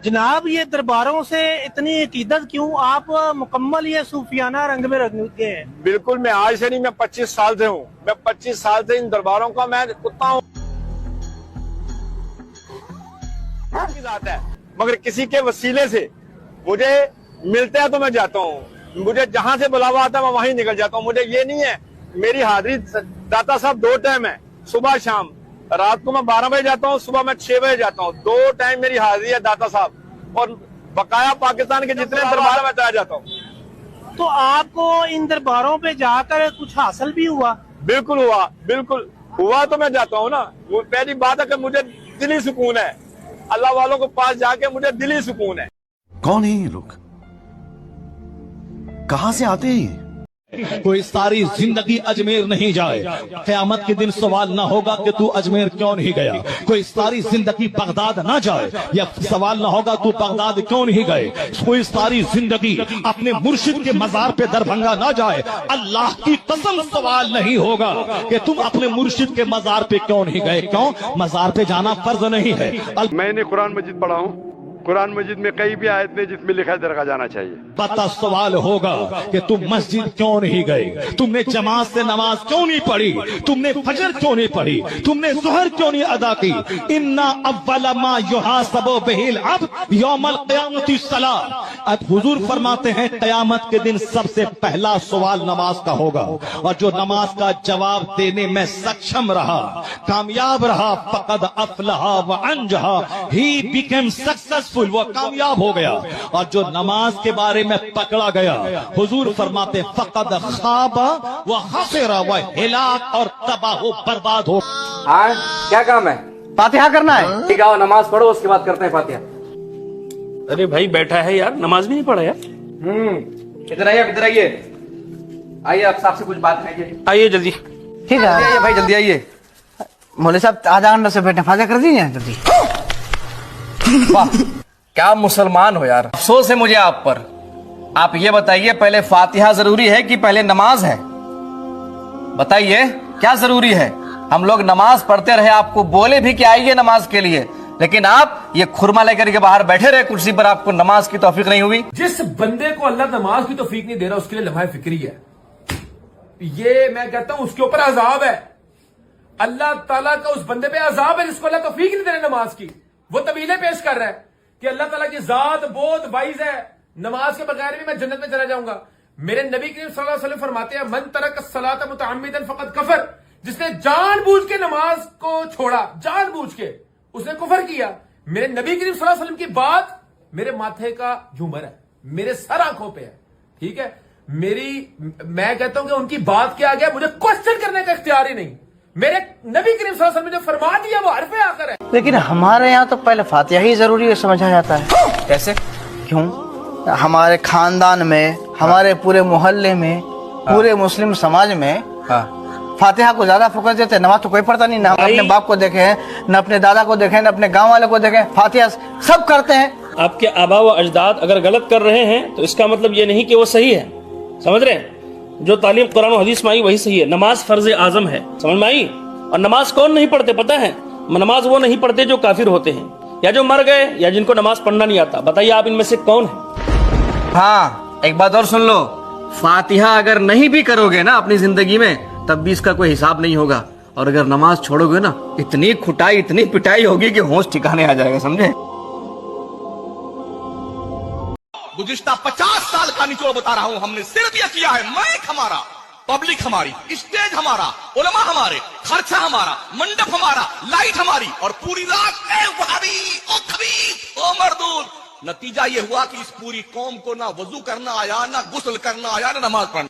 जनाब ये दरबारों से इतनी अकीदत क्यों? आप मुकम्मल ये सूफियाना रंग में रंगे हैं। बिल्कुल, मैं आज से नहीं, मैं 25 साल से हूँ। मैं 25 साल से इन दरबारों का मैं कुत्ता हूँ। है मगर किसी के वसीले से मुझे मिलता है तो मैं जाता हूँ। मुझे जहाँ से बुलावा आता है मैं वहीं निकल जाता हूँ। मुझे ये नहीं है, मेरी हाजिरी दाता साहब 2 टाइम है, सुबह शाम। रात को मैं 12 बजे जाता हूँ, सुबह मैं 6 बजे जाता हूँ। 2 टाइम मेरी हाजिरी है दाता साहब। और बकाया पाकिस्तान के जितने दरबार में चला जाता हूँ। तो आपको इन दरबारों पे जाकर कुछ हासिल भी हुआ? बिल्कुल हुआ, बिल्कुल हुआ तो मैं जाता हूँ ना। वो पहली बात है कि मुझे दिली सुकून है, अल्लाह वालों के पास जाके मुझे दिली सुकून है। कौन है ये लोग? कहां से आते हैं? कोई सारी जिंदगी अजमेर नहीं जाए, क़यामत के दिन सवाल ना होगा कि तू अजमेर क्यों नहीं गया। कोई सारी जिंदगी बगदाद ना जाए, या सवाल ना होगा तू बगदाद क्यों नहीं गए। कोई सारी जिंदगी अपने मुर्शिद के मजार पे दरभंगा ना जाए, अल्लाह की कसम सवाल नहीं होगा कि तुम अपने मुर्शिद के मजार पे क्यों नहीं गए। क्यों? मजार पे जाना फर्ज नहीं है। मैंने कुरान मजीद पढ़ा हूँ, कुरान मजीद में कई भी आयत में जिसमें लिखा है दरगाह जाना चाहिए। पता सवाल होगा कि तुम मस्जिद क्यों नहीं गए, तुमने जमात से नमाज क्यों नहीं पढ़ी, तुमने फजर क्यों नहीं पढ़ी, तुमने ज़ुहर क्यों नहीं अदा की। इन्ना अव्वल मा युहासबु बिहिल अब्द यौमल क़यामति सलाह। अब हुजूर फरमाते हैं क़यामत के दिन सबसे पहला सवाल नमाज का होगा, और जो नमाज का जवाब देने में सक्षम रहा, कामयाब रहा, फ़क़द अफ़लहा व अंजहा, ही बिकेम सक्सेसफुल, वो कामयाब हो गया। और जो नमाज के बारे में पकड़ा गया, हुजूर फरमाते फ़क़द ख़ाबा व खसिरा व हिलाक, और तबाह बर्बाद हो। हाँ, क्या काम है? फातिहा करना है। ठीक है, नमाज पढ़ो, उसके बाद करते हैं फातिहा। अरे भाई बैठा है यार, नमाज भी नहीं पढ़ा यार। इधर आइए, इधर आइए, आइए, आप साहब से कुछ बात करिए। आइए जल्दी। ठीक है, आइए भाई, जल्दी आइए। मौलवी साहब आधा घंटा से बैठे, फातिहा कर दीजिए जल्दी। वाह, क्या मुसलमान हो यार। अफसोस है मुझे आप पर। आप ये बताइए, पहले फातिहा जरूरी है कि पहले नमाज है? बताइए, क्या जरूरी है? हम लोग नमाज पढ़ते रहे, आपको बोले भी कि आइए नमाज के लिए, लेकिन आप ये खुरमा लेकर के बाहर बैठे रहे कुर्सी पर, आपको नमाज की तौफीक नहीं हुई। जिस बंदे को अल्लाह नमाज की तौफीक नहीं दे रहा, उसके लिए लम्हा फिक्री है। ये मैं कहता हूं उसके ऊपर अजाब है। अल्लाह ताला का उस बंदे पे अजाब है जिसको अल्लाह तौफीक नहीं दे रहा नमाज की। वो तवीले पेश कर रहा है कि अल्लाह ताला की जात बहुत वाइज है, नमाज के बगैर भी मैं जन्नत में चला जाऊंगा। मेरे नबी करीम सल्लल्लाहु अलैहि वसल्लम फरमाते हैं, मन तरक सलात मुतअम्मिदन फक़द कफर। जिसने जानबूझ के नमाज को छोड़ा, जानबूझ के, उसने कुफर किया। मेरे नबी करीम सल्लल्लाहु अलैहि वसल्लम की बात मेरे माथे का झूमर है, मेरे सर आंखों पे है। ठीक है, मैं कहता हूं कि उनकी बात के आगे मुझे क्वेश्चन करने का इख्तियार ही नहीं। मेरे नबी करीम सल्लल्लाहु अलैहि वसल्लम ने जो फरमा दिया वो हरफ आकर है। लेकिन हमारे यहाँ तो पहले फातिहा ही जरूरी है समझा जाता है। कैसे? क्यों? हमारे खानदान में, हमारे पूरे मोहल्ले में, पूरे मुस्लिम समाज में फातिहा को ज्यादा फोकस देते हैं। नमाज तो कोई पढ़ता नहीं, ना हम अपने बाप को देखे हैं, न अपने दादा को देखे, न अपने गांव वाले को देखे। फातिहा सब करते हैं। आपके आबा व अजदाद अगर गलत कर रहे हैं तो इसका मतलब ये नहीं कि वो सही है। समझ रहे हैं? जो तालीम कुरान और हदीस में आई वही सही है। नमाज फर्ज आजम है, समझ में आई? और नमाज कौन नहीं पढ़ते पता है? नमाज वो नहीं पढ़ते जो काफिर होते हैं, या जो मर गए, या जिनको नमाज पढ़ना नहीं आता। बताइए आप इनमें से कौन है? हाँ, एक बात और सुन लो, फातिहा अगर नहीं भी करोगे ना अपनी जिंदगी में, तब भी इसका कोई हिसाब नहीं होगा। और अगर नमाज छोड़ोगे ना, इतनी खुटाई, इतनी पिटाई होगी कि होश ठिकाने आ जाएगा। समझे? गुज़िश्ता 50 साल का निचोड़ बता रहा हूं। हमने सिर्फ यह किया है, माइक हमारा, पब्लिक हमारी, स्टेज हमारा, उलमा हमारे, खर्चा हमारा, मंडप हमारा, लाइट हमारी, और पूरी रात ए वहाबी, ओ खबीस, ओ मरदूद। नतीजा ये हुआ कि इस पूरी कौम को ना वजू करना आया, ना गुस्ल करना आया, ना नमाज पढ़ना।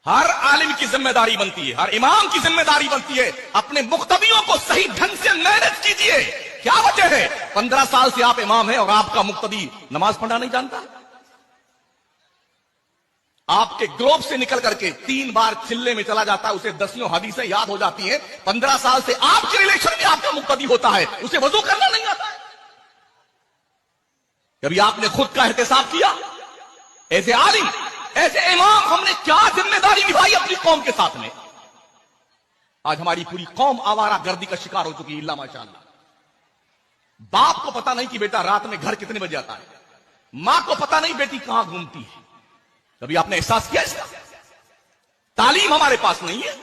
हर आलिम की जिम्मेदारी बनती है, हर इमाम की जिम्मेदारी बनती है, अपने मुक्तदियों को सही ढंग से मैनेज कीजिए। क्या वजह है? 15 साल से आप इमाम हैं और आपका मुक्तदी नमाज पढ़ना नहीं जानता। आपके ग्रोव से निकल करके 3 बार चिल्ले में चला जाता है, उसे 10 हदीसें याद हो जाती हैं। 15 साल से आपके रिलेशन में आपका मुक्तदी होता है, उसे वजू करना नहीं आता है। कभी आपने खुद का एहतिसाब किया? ऐसे आलिम, ऐसे इमाम, हमने क्या जिम्मेदारी निभाई अपनी कौम के साथ में? आज हमारी पूरी कौम आवारा गर्दी का शिकार हो चुकी है। इल्ला माशाअल्लाह। बाप को पता नहीं कि बेटा रात में घर कितने बजे आता है, मां को पता नहीं बेटी कहां घूमती है। कभी आपने एहसास किया इसका? तालीम हमारे पास नहीं है,